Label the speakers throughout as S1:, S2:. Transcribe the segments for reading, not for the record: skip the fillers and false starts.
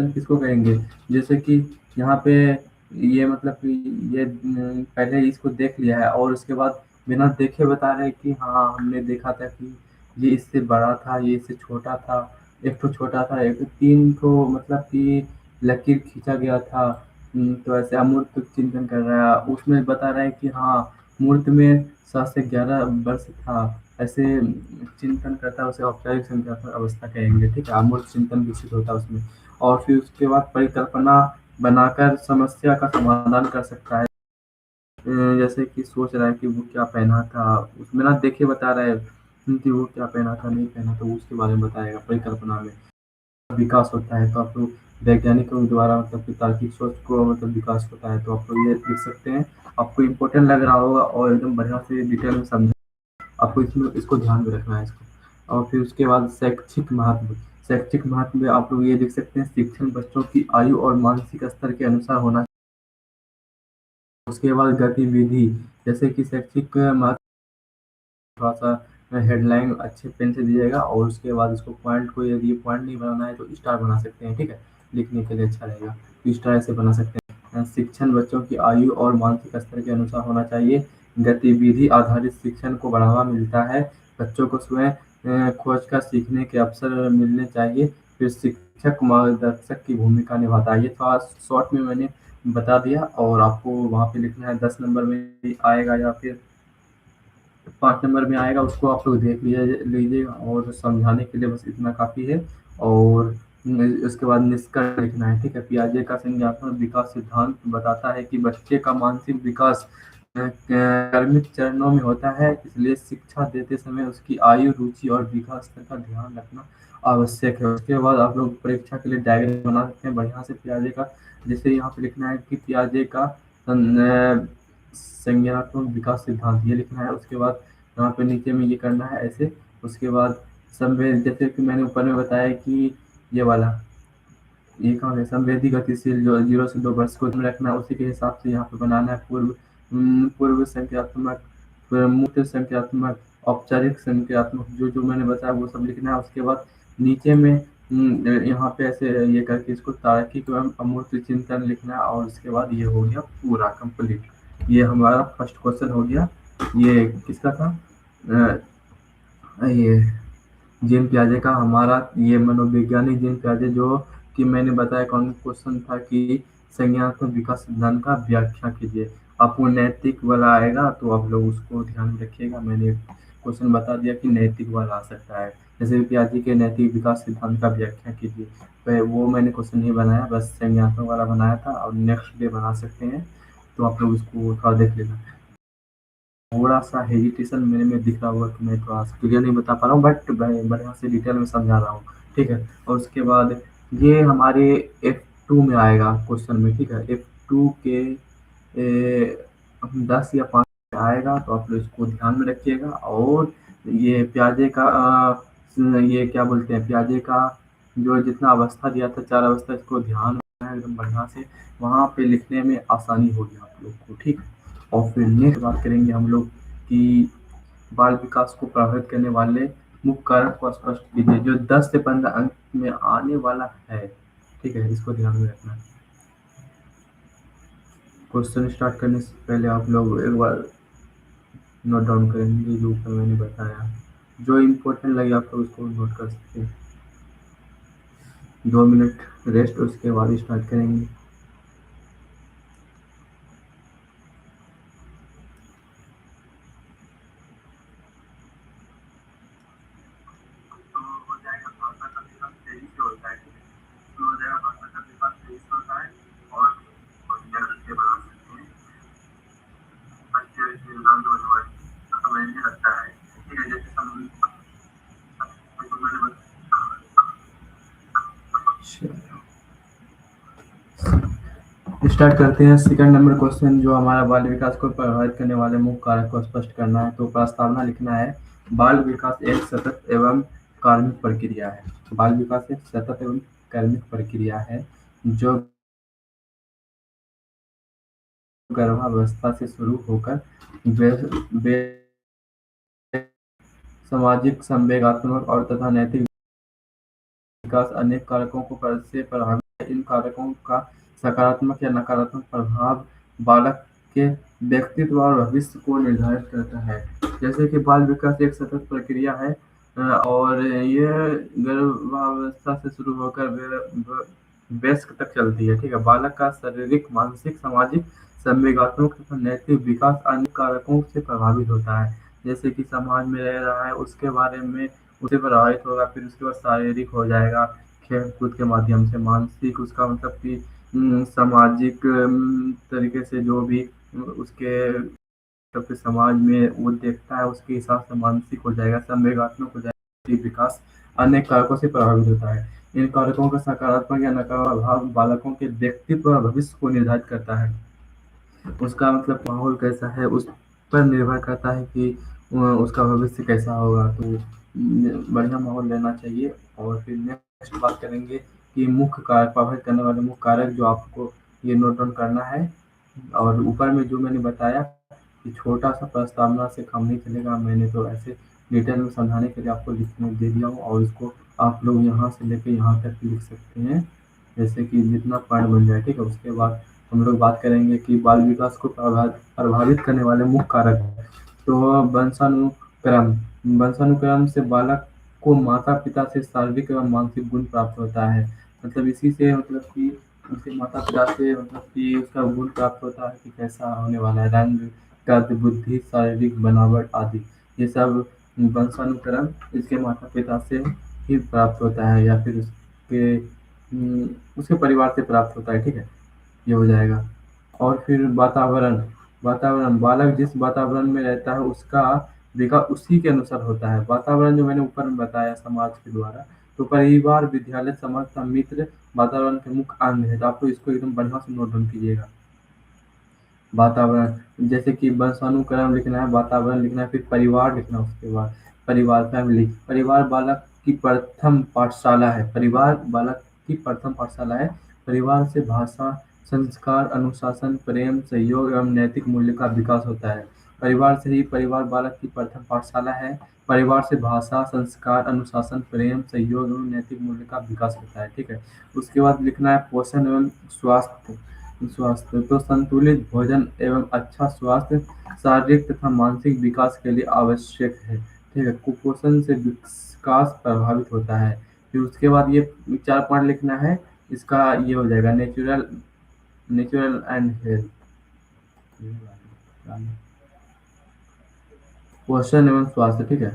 S1: किसको कहेंगे? जैसे कि यहाँ पे ये मतलब कि ये पहले इसको देख लिया है और उसके बाद बिना देखे बता रहे हैं कि हाँ, हमने देखा था कि ये इससे बड़ा था, ये इससे छोटा था, एक तो छोटा था, एक 3 ठो मतलब कि लकीर खींचा गया था। तो ऐसे अमूर्त चिंतन कर रहा है, उसमें बता रहा है कि हाँ, मूर्त में 7 से 11 वर्ष था। ऐसे चिंतन करता है, उसे औपचारिक संज्ञानात्मक अवस्था कहेंगे, ठीक है? अमूर्त चिंतन विकसित होता है उसमें। और फिर उसके बाद परिकल्पना बनाकर समस्या का समाधान कर सकता है। जैसे कि सोच रहा है कि वो क्या पहना था, उसमें ना देखे बता रहा है कि वो क्या पहना था, नहीं पहना था, उसके बारे में बताएगा परिकल्पना में। विकास होता है तो आप लोग वैज्ञानिकों द्वारा मतलब कि तार्किक सोच को मतलब विकास होता है, तो आप लोग ये लिख सकते हैं। आपको इम्पोर्टेंट लग रहा होगा और एकदम बढ़िया से डिटेल में समझ, आपको इसमें इसको ध्यान में रखना है इसको। और फिर उसके बाद शैक्षिक महत्व। शैक्षिक महत्व में आप लोग ये लिख सकते हैं, शिक्षण बच्चों की आयु और मानसिक स्तर के अनुसार होना। उसके बाद गतिविधि, जैसे कि शैक्षिक महत्व थोड़ा सा हेडलाइन अच्छे पेन से दीजिएगा और उसके बाद इसको पॉइंट को, यदि पॉइंट नहीं बनाना है तो स्टार बना सकते हैं, ठीक है? लिखने के लिए अच्छा रहेगा तो स्टार ऐसे बना सकते हैं। शिक्षण बच्चों की आयु और मानसिक स्तर के अनुसार होना चाहिए। गतिविधि आधारित शिक्षण को बढ़ावा मिलता है। बच्चों को स्वयं खोज कर सीखने के अवसर मिलने चाहिए। फिर शिक्षक मार्गदर्शक की भूमिका निभाता है। ये थोड़ा शॉर्ट में मैंने बता दिया और आपको वहाँ पे लिखना है, 10 नंबर में भी आएगा या फिर 5 नंबर में आएगा, उसको आप लोग देख लीजिएगा और समझाने के लिए बस इतना काफ़ी है। और उसके बाद निष्कर्ष लिखना है, ठीक है? पियाजे का संज्ञानात्मक विकास सिद्धांत बताता है कि बच्चे का मानसिक विकास क्रमिक चरणों में होता है, इसलिए शिक्षा देते समय उसकी आयु, रुचि और विकास स्तर का ध्यान रखना आवश्यक है। उसके बाद आप लोग परीक्षा के लिए डायग्राम बना सकते हैं बढ़िया से पियाजे का। जैसे यहाँ पे लिखना है कि पियाजे का संज्ञानात्मक विकास सिद्धांत, ये लिखना है। उसके बाद यहाँ पे नीचे में ये करना है ऐसे। उसके बाद संवेद, जैसे कि मैंने ऊपर में बताया कि ये वाला, ये कहाँ है, संवेदी गतिशील जो 0 से 2 वर्ष को रखना है, उसी के हिसाब से यहाँ पे बनाना है। पूर्व संख्यात्मक, मूर्त संख्यात्मक, औपचारिक संख्यात्मक, जो जो मैंने बताया वो सब लिखना है। उसके बाद नीचे में यहाँ पे ऐसे ये करके इसको तार्किक एवं अमूर्त चिंतन लिखना है। और उसके बाद ये हो गया पूरा कंप्लीट। ये हमारा फर्स्ट क्वेश्चन हो गया। ये किसका था? ये जीन पियाजे का, हमारा ये मनोवैज्ञानिक जीन पियाजे, जो कि मैंने बताया कौन क्वेश्चन था कि संज्ञानात्मक विकास सिद्धांत का व्याख्या कीजिए। आपको नैतिक वाला आएगा तो आप लोग उसको ध्यान में रखिएगा। मैंने क्वेश्चन बता दिया कि नैतिक वाला आ सकता है, जैसे पियाजे के नैतिक विकास सिद्धांत का व्याख्या कीजिए। वो मैंने क्वेश्चन नहीं बनाया, बस संज्ञानात्मक वाला बनाया था और नेक्स्ट डे बना सकते हैं। तो आप लोग उसको थोड़ा देख लेना। थोड़ा सा हेजिटेशन मेरे में दिख रहा होगा कि मैं थोड़ा क्लियर नहीं बता पा रहा हूँ, बट बढ़िया से डिटेल में समझा रहा हूँ, ठीक है? और उसके बाद ये हमारे F2 में आएगा क्वेश्चन में, ठीक है? F2 के 10 या 5 आएगा, तो आप लोग इसको ध्यान में रखिएगा। और ये प्याजे का ये क्या बोलते हैं, प्याजे का जो जितना अवस्था दिया था, 4 अवस्था, इसको ध्यान में रखना है एकदम बढ़िया से, वहाँ पे लिखने में आसानी होगी आप लोग को, ठीक है? और फिर नेक्स्ट बात करेंगे हम लोग कि बाल विकास को प्रभावित करने वाले मुख्य कारक को स्पष्ट कीजिए, जो 10 से 15 अंक में आने वाला है, ठीक है? इसको ध्यान में रखना है। क्वेश्चन स्टार्ट करने से पहले आप लोग एक बार नोट डाउन करेंगे जो ऊपर मैंने बताया, जो इम्पोर्टेंट लगे आप लोग उसको नोट कर सकते हैं। 2 मिनट रेस्ट, उसके बाद स्टार्ट करेंगे। स्टार्ट करते हैं। सेकंड नंबर क्वेश्चन, जो हमारा बाल विकास को प्रभावित करने वाले मुख्य कारक को स्पष्ट करना है, तो प्रस्तावना लिखना है। बाल विकास एक सतत एवं कार्मिक प्रक्रिया है। बाल विकास एक सतत एवं कार्मिक प्रक्रिया है जो गर्भावस्था से शुरू होकर सामाजिक, संवेगात्मक और तथा नैतिक विकास अनेक कारकों को से प्रभावित इन कारकों का सकारात्मक या नकारात्मक प्रभाव बालक के व्यक्तित्व और भविष्य को निर्धारित करता है। जैसे कि बाल विकास एक सतत प्रक्रिया है और ये गर्भावस्था से शुरू होकर वयस्क तक चलती है। ठीक है, बालक का शारीरिक, मानसिक, सामाजिक, संवेगात्मक तथा नैतिक विकास अन्य कारकों से प्रभावित होता है। जैसे कि समाज में रह रहा है उसके बारे में उसे प्रभावित होगा, फिर उसके बाद शारीरिक हो जाएगा खेल कूद के माध्यम से, मानसिक उसका मतलब कि सामाजिक तरीके से जो भी उसके मतलब कि समाज में वो देखता है उसके हिसाब से मानसिक हो जाएगा, संवेगात्मक हो जाएगा। विकास अन्य कारकों से प्रभावित होता है। इन कारकों का सकारात्मक या नकारात्मक प्रभाव बालकों के व्यक्तित्व और भविष्य को निर्धारित करता है। उसका मतलब माहौल कैसा है उस पर निर्भर करता है कि उसका भविष्य कैसा होगा। तो बढ़िया माहौल लेना चाहिए। और फिर नेक्स्ट बात करेंगे कि मुख्य कारक, प्रभावित करने वाले मुख्य कारक जो आपको ये नोट डाउन करना है। और ऊपर में जो मैंने बताया कि छोटा सा प्रस्तावना से काम नहीं चलेगा, मैंने तो ऐसे डिटेल में समझाने के लिए आपको लिखने दे दिया हूँ और इसको आप लोग यहाँ से लेके यहाँ तक लिख सकते हैं, जैसे कि जितना पॉइंट बन जाए। ठीक है, उसके बाद हम लोग बात करेंगे कि बाल विकास को प्रभावित करने वाले मुख्य कारक हैं। तो वंशानुक्रम, वंशानुक्रम से बालक को माता पिता से शारीरिक एवं मानसिक गुण प्राप्त होता है। मतलब इसी से मतलब कि उसके माता पिता से मतलब कि उसका गुण प्राप्त होता है कि कैसा होने वाला है, रंग, कद, बुद्धि, शारीरिक बनावट आदि। ये सब वंशानुक्रम इसके माता पिता से ही प्राप्त होता है या फिर उसके परिवार से प्राप्त होता है। ठीक है, ये हो जाएगा। और फिर वातावरण, वातावरण बालक जिस वातावरण में रहता है उसका विकास उसी के अनुसार होता है। वातावरण जो मैंने ऊपर में बताया समाज के द्वारा, तो परिवार, विद्यालय, समाज, मित्र वातावरण के मुख्य अंग है। तो आप लोग इसको एकदम बढ़िया से नोट डाउन कीजिएगा। वातावरण जैसे कि वंशानुक्रम लिखना है, वातावरण लिखना है, फिर परिवार लिखना है, उसके बाद परिवार, फैमिली। परिवार बालक की प्रथम पाठशाला है, परिवार बालक की प्रथम पाठशाला है। परिवार से भाषा, संस्कार, अनुशासन, प्रेम, सहयोग एवं नैतिक मूल्य का विकास होता है। परिवार से ही परिवार बालक की प्रथम पाठशाला है। परिवार से भाषा, संस्कार, अनुशासन, प्रेम, सहयोग एवं नैतिक मूल्य का विकास होता है। ठीक है, उसके बाद लिखना है पोषण एवं स्वास्थ्य। स्वास्थ्य तो संतुलित भोजन एवं अच्छा स्वास्थ्य शारीरिक तथा मानसिक विकास के लिए आवश्यक है। ठीक है, कुपोषण से विकास प्रभावित होता है। फिर उसके बाद ये 4 पॉइंट लिखना है। इसका ये हो जाएगा नेचुरल, नेचुरल एंड हेल्थ, पोषण एवं स्वास्थ्य। ठीक है,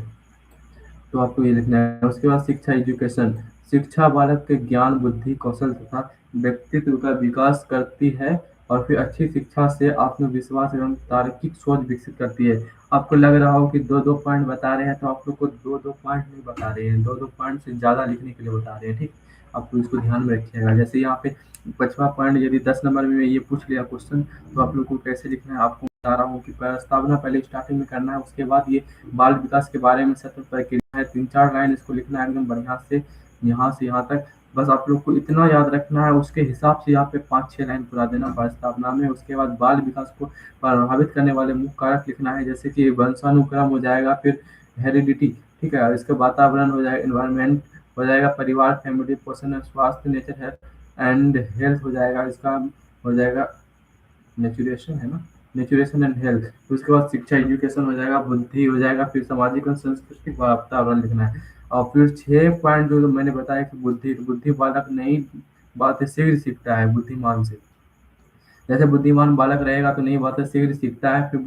S1: तो आपको ये लिखना है। उसके बाद शिक्षा, एजुकेशन। शिक्षा बालक के ज्ञान, बुद्धि, कौशल तथा व्यक्तित्व का विकास करती है और फिर अच्छी शिक्षा से आत्मविश्वास एवं तार्किक सोच विकसित करती है। आपको लग रहा हो कि 2-2 पॉइंट बता रहे हैं, तो आप लोग को 2-2 पॉइंट नहीं बता रहे हैं, 2-2 पॉइंट से ज़्यादा लिखने के लिए बता रहे हैं। ठीक, आप लोग इसको ध्यान में रखिएगा। जैसे यहाँ पे 5वां पॉइंट यदि 10 नंबर में ये पूछ लिया क्वेश्चन, तो आप लोग को कैसे लिखना है आपको बता रहा हूँ कि प्रस्तावना पहले स्टार्टिंग में करना है, उसके बाद ये बाल विकास के बारे में सतत प्रक्रिया है, 3-4 लाइन इसको लिखना है एकदम बढ़िया से यहाँ तक। बस आप लोग को इतना याद रखना है, उसके हिसाब से यहाँ पे 5-6 लाइन पूरा देना प्रस्तावना में। उसके बाद बाल विकास को प्रभावित करने वाले मुख्य कारक लिखना है, जैसे कि वंशानुक्रम हो जाएगा, फिर हेरिडिटी। ठीक है, इसका वातावरण हो जाएगा, एनवायरमेंट हो जाएगा, परिवार, फैमिली, पोषण, स्वास्थ्य, नेचर हेल्थ एंड हेल्थ हो जाएगा। इसका हो जाएगा नेचुरेशन, है ना, नेचुरेशन एंड हेल्थ। तो उसके बाद शिक्षा, एजुकेशन हो जाएगा, बुद्धि हो जाएगा, फिर सामाजिक और सांस्कृतिक वातावरण लिखना है। और फिर 6 पॉइंट जो मैंने बताया कि बुद्धि, तो बुद्धि बालक नई बातें शीघ्र सीखता है बुद्धिमान से। जैसे बुद्धिमान बालक रहेगा तो नई बातें शीघ्र सीखता है। फिर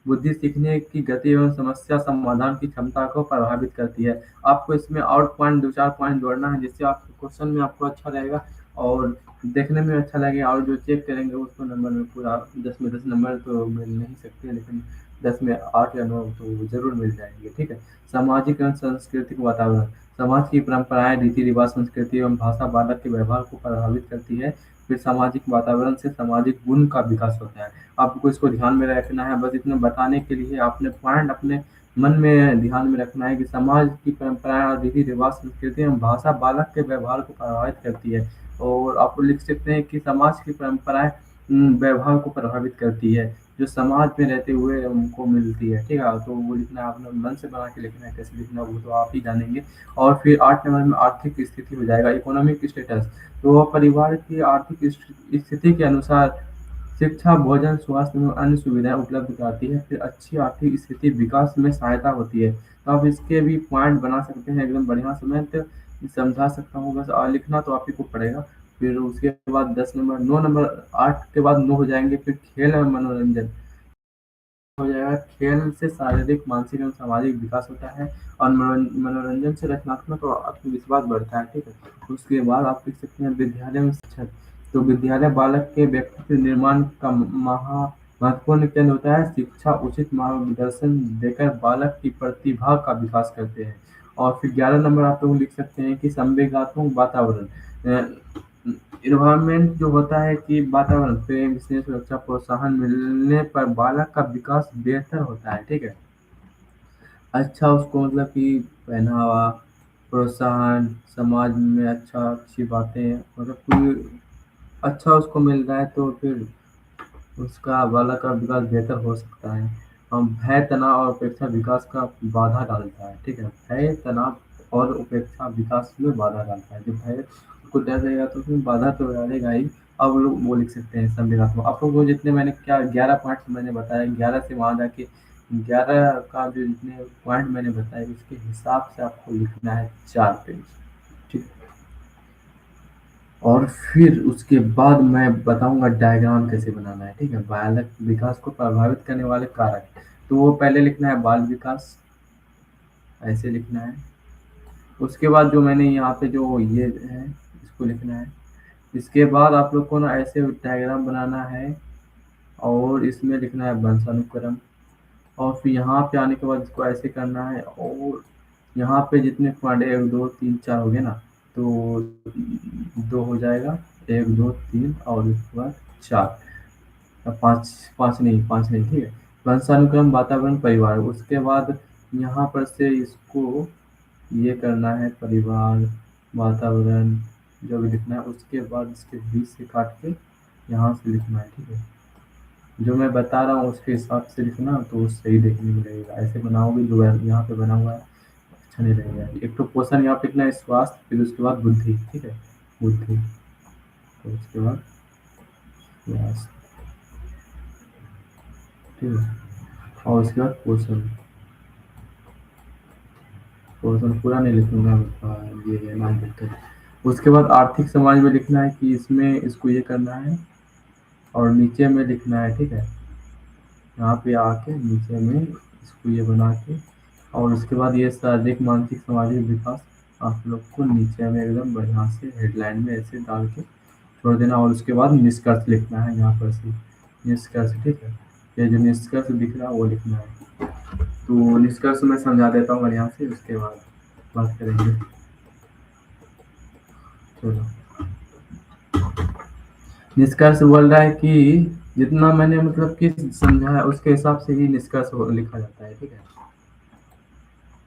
S1: बुद्धि सीखने की गति एवं समस्या समाधान की क्षमता को प्रभावित करती है। आपको इसमें और पॉइंट 2-4 पॉइंट जोड़ना है, जिससे आपको क्वेश्चन में आपको अच्छा रहेगा और देखने में अच्छा लगेगा। और जो चेक करेंगे उसको नंबर में पूरा 10 में 10 नंबर तो मिल नहीं सकते, लेकिन 10 में 8 या 9 तो जरूर मिल जाएंगे। ठीक है, सामाजिक एवं सांस्कृतिक वातावरण। समाज की परंपराएं, रीति रिवाज, संस्कृति एवं भाषा बालक के व्यवहार को प्रभावित करती है। फिर सामाजिक वातावरण से सामाजिक गुण का विकास होता है। आपको इसको ध्यान में रखना है। बस इतना बताने के लिए आपने पॉइंट अपने मन में ध्यान में रखना है कि समाज की परंपराएं और रीति रिवाज, संस्कृति एवं भाषा बालक के व्यवहार को प्रभावित करती है। और आप लिख सकते हैं कि समाज की परंपराएं व्यवहार को प्रभावित करती है, जो समाज में रहते हुए उनको मिलती है, ठीक है? तो वो लिखना है, आपने मन से बना के लिखना है, कैसे लिखना है वो तो आप ही जानेंगे। और फिर 8 नंबर में आर्थिक स्थिति हो जाएगा, इकोनॉमिक स्टेटस। तो वह परिवार की आर्थिक स्थिति के अनुसार शिक्षा, भोजन, स्वास्थ्य एवं अन्य सुविधाएँ उपलब्ध कराती है। फिर अच्छी आर्थिक स्थिति विकास में सहायता होती है। तो आप इसके भी पॉइंट बना सकते हैं एकदम बढ़िया से, मैं तो समझा सकता हूँ बस, लिखना तो आप ही को पड़ेगा। फिर उसके बाद 10 नंबर 9 नंबर 8 के बाद 9 हो जाएँगे, फिर खेल एवं मनोरंजन हो जाएगा। खेल से शारीरिक, मानसिक एवं सामाजिक विकास होता है और मनोरंजन से रचनात्मक और आत्मविश्वास बढ़ता है, ठीक है? उसके बाद आप लिख सकते हैं विद्यालय में शिक्षक। तो विद्यालय बालक के व्यक्तित्व निर्माण का महत्वपूर्ण केंद्र होता है। शिक्षा उचित मार्गदर्शन देकर बालक की प्रतिभा का विकास करते हैं। और फिर 11 नंबर आप लोग लिख सकते हैं कि संवेगात्मक वातावरण। इन्वायरमेंट जो होता है कि वातावरण, प्रेम, स्नेह, सुरक्षा, प्रोत्साहन मिलने पर बालक का विकास बेहतर होता है, ठीक है? अच्छा उसको मतलब कि पहनावा, प्रोत्साहन, समाज में अच्छी बातें, मतलब कोई अच्छा उसको मिल रहा है तो फिर उसका बालक का विकास बेहतर हो सकता है। भय, तनाव और उपेक्षा विकास का बाधा डालता है, ठीक है? भय, तनाव और उपेक्षा विकास में बाधा डालता है। जब भय को डर रहेगा तो उसमें बाधा तो डालेगा ही। अब लोग वो लिख सकते हैं संवेगात्मक। आप लोग को जितने मैंने क्या 11 पॉइंट्स मैंने बताया, 11 से वहाँ जाके 11 का जो जितने पॉइंट मैंने बताए उसके हिसाब से आपको लिखना है 4 पेज, ठीक है? और फिर उसके बाद मैं बताऊँगा डायग्राम कैसे बनाना है, ठीक है? बालक विकास को प्रभावित करने वाले कारक। तो वो पहले लिखना है बाल विकास, ऐसे लिखना है। उसके बाद जो मैंने यहाँ पे जो ये है, इसको लिखना है। इसके बाद आप लोग को ना ऐसे डायग्राम बनाना है और इसमें लिखना है वंशानुक्रम। और फिर यहाँ पे आने के बाद इसको ऐसे करना है और यहाँ पे जितने पॉइंट 1, 2, 3, 4 हो गए ना, तो 2 हो जाएगा, 1, 2, 3 और उसके बाद 4। 5 5 नहीं, 5 नहीं, ठीक है? वंशानुक्रम, वातावरण, परिवार। उसके बाद यहाँ पर से इसको ये करना है परिवार, वातावरण जो भी लिखना है, उसके बाद इसके बीच से काट के यहाँ से लिखना है, ठीक है? जो मैं बता रहा हूँ उसके हिसाब से लिखना तो सही देखने में लगेगा। ऐसे बनाओगे जो यहाँ पे बना हुआ है अच्छा नहीं लगेगा। एक तो पोषण यहाँ पे लिखना है स्वास्थ्य, फिर उसके बाद बुद्धि, ठीक है? बुद्धि, तो उसके बाद स्वास्थ्य, ठीक है? और उसके बाद पोषण। पोषण पूरा नहीं लिखूंगा, ये है नाम लिखते हैं। उसके बाद आर्थिक समाज में लिखना है कि इसमें इसको ये करना है और नीचे में लिखना है, ठीक है? यहाँ पे आके नीचे में इसको ये बना के और उसके बाद ये शारीरिक, मानसिक, सामाजिक विकास आप लोग को नीचे में एकदम बढ़िया से हेडलाइन में ऐसे डाल के छोड़ देना। और उसके बाद निष्कर्ष लिखना है यहाँ पर से, निष्कर्ष, ठीक है? ये जो निष्कर्ष दिख रहा है वो लिखना है। तो निष्कर्ष मैं समझा देता हूँ बढ़िया से, उसके बाद बात करेंगे। चलो, निष्कर्ष बोल रहा है कि जितना मैंने मतलब कि समझा है उसके हिसाब से ही निष्कर्ष लिखा जाता है, ठीक है?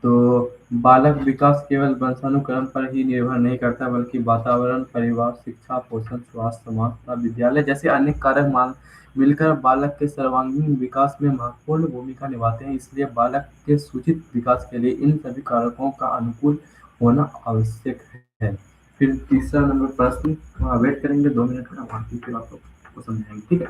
S1: तो बालक विकास केवल वंशानुक्रम पर ही निर्भर नहीं करता, बल्कि वातावरण, परिवार, शिक्षा, पोषण, स्वास्थ्य, समाज तथा विद्यालय जैसे अनेक कारक मान मिलकर बालक के सर्वांगीण विकास में महत्वपूर्ण भूमिका निभाते हैं। इसलिए बालक के सूचित विकास के लिए इन सभी कारकों का अनुकूल होना आवश्यक है। फिर तीसरा नंबर प्रश्न, वेट करेंगे 2 मिनट का, बाकी फिर आप लोग को समझाएंगे, ठीक है?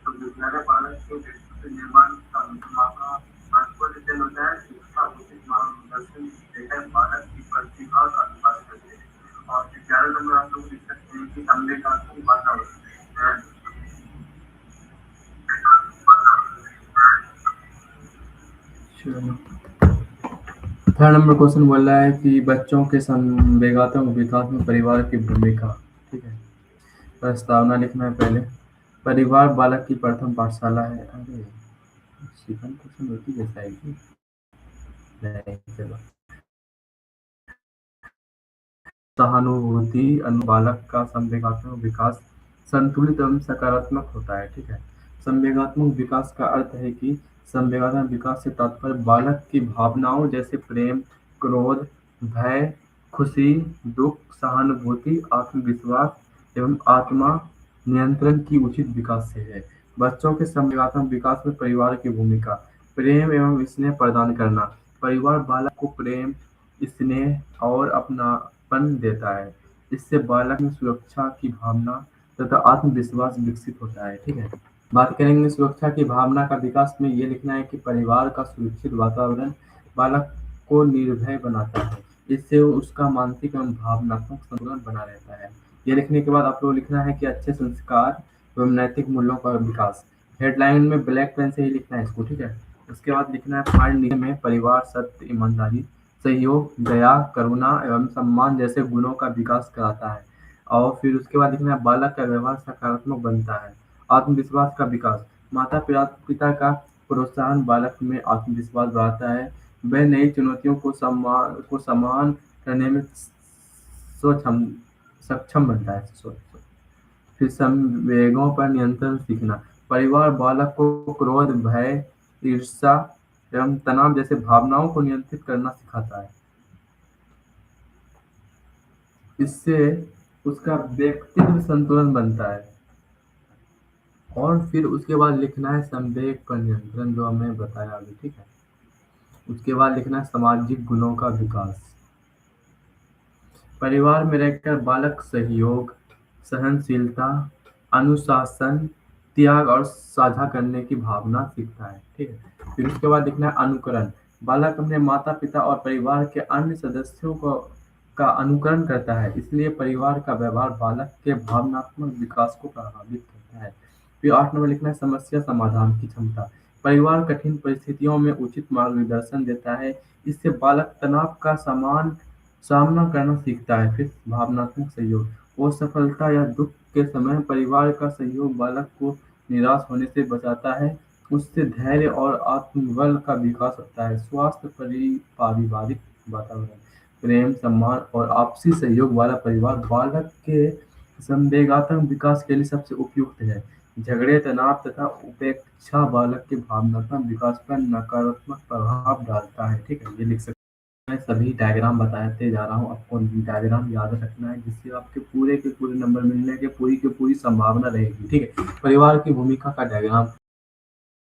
S1: तो विद्यालय बालक के व्यक्तित्व निर्माण का महत्वपूर्ण विषय होता है। शिक्षा उचित मार्गदर्शन देकर बालक की प्रतिभा का विकास करते हैं। और फिर 11 नंबर आप लोग लिख सकते हैं कि संवेगात्मक वातावरण। चलो, थर्ड नंबर क्वेश्चन बोल रहा है कि बच्चों के संवेगात्मक विकास में परिवार की भूमिका, ठीक है? प्रस्तावना लिखना है पहले। परिवार बालक की प्रथम पाठशाला है। अरे सेकंड क्वेश्चन होती जैसा है कि नहीं, चलो सहानुभूति बालक का संवेगात्मक विकास संतुलित एवं सकारात्मक होता है। ठीक है। संवेगात्मक विकास का अर्थ है कि संवेगात्मक विकास से तात्पर्य बालक की भावनाओं जैसे प्रेम, क्रोध, भय, खुशी, दुख, सहानुभूति, आत्मविश्वास एवं आत्मा नियंत्रण की उचित विकास से है। बच्चों के संवेगात्मक विकास में परिवार की भूमिका। प्रेम एवं स्नेह प्रदान करना। परिवार बालक को प्रेम, स्नेह और अपनापन देता है। इससे बालक में सुरक्षा की भावना तथा आत्मविश्वास विकसित होता है। ठीक है। बात करेंगे सुरक्षा की भावना का विकास में ये लिखना है कि परिवार का सुरक्षित वातावरण बालक को निर्भय बनाता है। इससे उसका मानसिक एवं भावनात्मक संतुलन बना रहता है। ये लिखने के बाद आप लोग लिखना है कि अच्छे संस्कार एवं नैतिक मूल्यों का विकास। हेडलाइन में ब्लैक पेन से ही लिखना है इसको। ठीक है। उसके बाद लिखना है पॉइंट नीचे में परिवार सत्य, ईमानदारी, सहयोग, दया, करुणा एवं सम्मान जैसे गुणों का विकास कराता है। और फिर उसके बाद लिखना है बालक का व्यवहार सकारात्मक बनता है। आत्मविश्वास का विकास। माता पिता का प्रोत्साहन बालक में आत्मविश्वास बढ़ाता है। वह नई चुनौतियों को समान करने में स्वक्षम सक्षम बनता है। फिर संवेगों पर नियंत्रण सीखना। परिवार बालक को क्रोध, भय, ईर्ष्या एवं तनाव जैसे भावनाओं को नियंत्रित करना सिखाता है। इससे उसका व्यक्तित्व संतुलन बनता है। और फिर उसके बाद लिखना है संवेग पर नियंत्रण, जो हमने बताया अभी। ठीक है। उसके बाद लिखना है सामाजिक गुणों का विकास। परिवार में रहकर बालक सहयोग, सहनशीलता, अनुशासन, त्याग और साझा करने की भावना सीखता है। ठीक है। फिर उसके बाद लिखना है अनुकरण। बालक अपने माता पिता और परिवार के अन्य सदस्यों को का अनुकरण करता है। इसलिए परिवार का व्यवहार बालक के भावनात्मक विकास को प्रभावित करता है। फिर 8 नंबर लिखना है समस्या समाधान की क्षमता। परिवार कठिन परिस्थितियों में उचित मार्गदर्शन देता है। इससे बालक तनाव का सामना करना सीखता है। फिर भावनात्मक सहयोग। असफलता या दुख के समय परिवार का सहयोग बालक को निराश होने से बचाता है। उससे धैर्य और आत्मबल का विकास होता है। स्वास्थ्य पारिवारिक वातावरण। प्रेम, सम्मान और आपसी सहयोग वाला परिवार बालक के संवेगात्मक विकास के लिए सबसे उपयुक्त है। झगड़े, तनाव तथा उपेक्षा बालक के भावनात्मक विकास पर नकारात्मक प्रभाव डालता है। ठीक है। ये लिख सकते हैं। मैं सभी डायग्राम बताते जा रहा हूँ, आपको डायग्राम याद रखना है, जिससे आपके पूरे के पूरे नंबर मिलने की पूरी संभावना रहेगी। ठीक है। परिवार की भूमिका का डायग्राम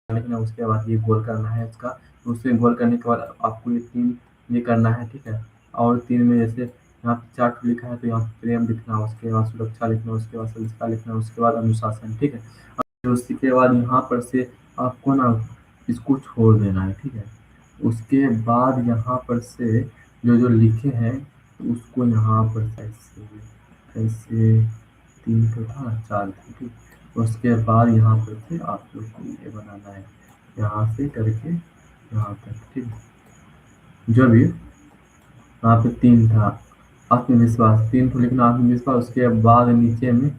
S1: लिखना, उसके बाद ये गोल करना है इसका। उसमें गोल करने के बाद आपको ये 3 ये करना है। ठीक है। और 3 में जैसे यहाँ पे 4 लिखा है तो यहाँ पे प्रेम लिखना, उसके बाद सुरक्षा लिखना, उसके बाद संस्कार लिखना, उसके बाद अनुशासन। ठीक है। और उसके बाद यहाँ पर से आपको ना इसको छोड़ देना है। ठीक है। उसके बाद यहाँ पर से जो लिखे हैं उसको यहाँ पर ऐसे ऐसे 3 तो था, 4 था। ठीक। उसके बाद यहाँ पर से आप लोग को ये बनाना है, यहाँ से करके यहाँ तक। ठीक। जो भी यहाँ पे 3 था। आत्मविश्वास 3 को लिखना, आत्मविश्वास। उसके बाद नीचे में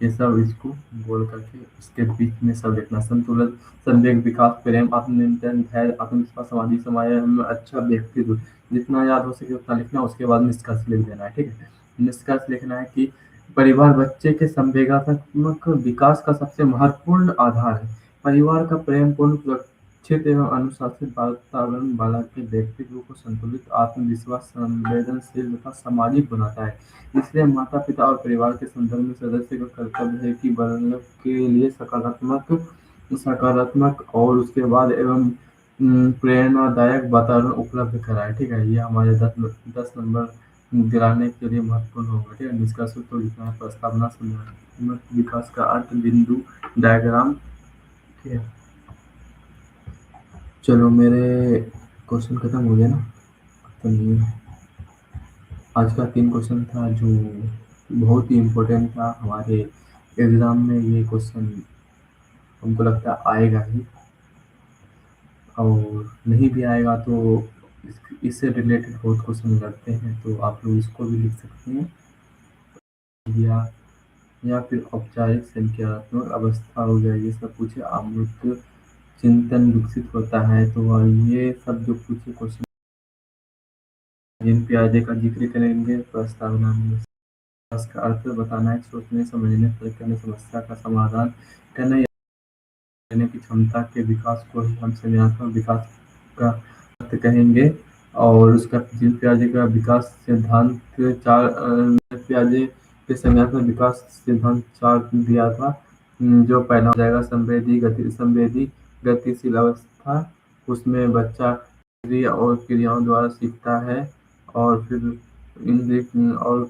S1: ये सब इसको गोल करके इसके बीच में सब लिखना। संतुलन, संवेग, विकास, प्रेम, आत्मनियंत्रण, धैर्य, आत्मविश्वास, सामाजिक समाज में अच्छा व्यक्तित्व। जितना याद हो सके उतना लिखना। उसके बाद निष्कर्ष लिख देना है। ठीक है। निष्कर्ष लिखना है कि परिवार बच्चे के संवेगात्मक विकास का सबसे महत्वपूर्ण आधार है। परिवार का प्रेमपूर्ण, सुरक्षित एवं अनुशासित वातावरण बालक के व्यक्तित्व को संतुलित, आत्मविश्वास, संवेदनशील तथा सामाजिक बनाता है। इसलिए माता पिता और परिवार के संदर्भ में सदस्य का कर्तव्य है कि बालक के लिए सकारात्मक सकारात्मक और उसके बाद एवं प्रेरणादायक वातावरण उपलब्ध कराए। ठीक है। ये हमारे 10 नंबर दिलाने के लिए महत्वपूर्ण होगा। ठीक है। निष्कर्ष तो लिखना है, प्रस्तावना, संज्ञानात्मक विकास का अर्थ, बिंदु, डायग्राम। ठीक है। चलो मेरे क्वेश्चन खत्म हो गया ना। तो ये आज का 3 क्वेश्चन था जो बहुत ही इम्पोर्टेंट था हमारे एग्ज़ाम में। ये क्वेश्चन हमको लगता है आएगा ही, और नहीं भी आएगा तो इससे रिलेटेड बहुत क्वेश्चन करते हैं, तो आप लोग इसको भी लिख सकते हैं। या फिर औपचारिक संख्यात्मक अवस्था हो गया, ये सब पूछे। अमूर्त चिंतन विकसित होता है, तो ये सब जो पूछे क्वेश्चन जिन प्याजे का जिक्र करेंगे प्रस्तावना में। इसका अर्थ बताना है, सोचने समझने प्रयोग करने समस्या का समाधान करना या करने की क्षमता के विकास को ही हम संज्ञानात्मक विकास का अर्थ कहेंगे। और उसका जिन प्याजे का विकास सिद्धांत चार प्याजे के संज्ञानात्मक विकास सिद्धांत 4 दिया था। जो पहला हो जाएगा संवेदी गतिशील अवस्था। उसमें बच्चा क्रिया और क्रियाओं द्वारा सीखता है और फिर इंद्रिय और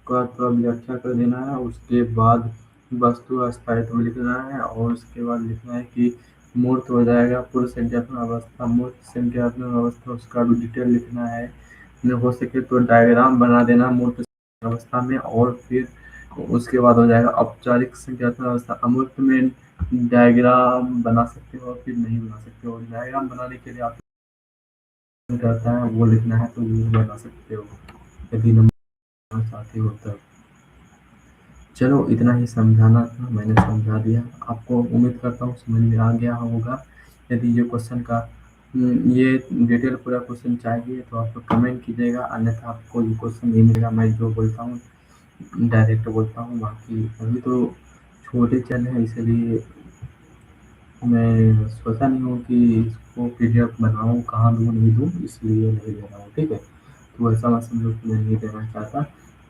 S1: का थोड़ा व्याख्या कर देना है। उसके बाद वस्तु स्थायित्व लिखना है और उसके बाद लिखना है कि मूर्त हो जाएगा पूर्व संज्ञानात्मक अवस्था। मूर्त संज्ञानात्मक अवस्था उसका भी डिटेल लिखना है। हो सके तो डायग्राम बना देना मूर्त अवस्था में। और फिर उसके बाद हो जाएगा औपचारिक संज्ञानात्मक अवस्था। अमूर्त में डायग्राम बना सकते हो और फिर नहीं बना सकते हो। डायग्राम बनाने के लिए आप रहता है वो लिखना है तो वो बना सकते हो यदि नंबर चाहते हो तब। चलो इतना ही समझाना था, मैंने समझा दिया आपको। उम्मीद करता हूँ समझ में आ गया होगा। यदि ये क्वेश्चन का ये डिटेल पूरा क्वेश्चन चाहिए तो आप कमेंट कीजिएगा, अन्यथा आपको ये क्वेश्चन नहीं मिलेगा। मैं जो बोलता हूँ डायरेक्ट बोलता हूँ। बाकी अभी तो छोटे चैनल है इसलिए मैं सोचा नहीं हूँ कि इसको पीडीएफ बनाऊँ, कहाँ दूँ नहीं दूँ, इसलिए नहीं दे रहा हूँ। ठीक है, तो ऐसा मत समझो कि मैं नहीं देना चाहता,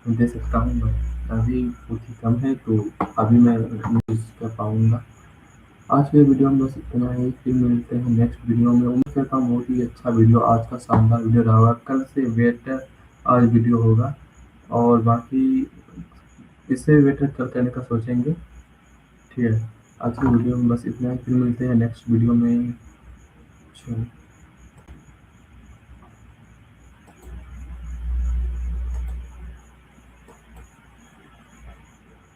S1: मैं दे सकता हूँ बट अभी बहुत ही कम है तो अभी मैं नहीं कर पाऊँगा। आज के वीडियो में बस इतना ही, फिर मिलते हैं नेक्स्ट वीडियो में। उम्मीद करता हूँ बहुत ही अच्छा वीडियो, आज का शानदार वीडियो रहा होगा। कल से बेटर आज वीडियो होगा और बाकी इससे बेटर कल करने का सोचेंगे। ठीक है, आज की वीडियो में बस इतना ही, फिर मिलते हैं नेक्स्ट वीडियो में। चलो।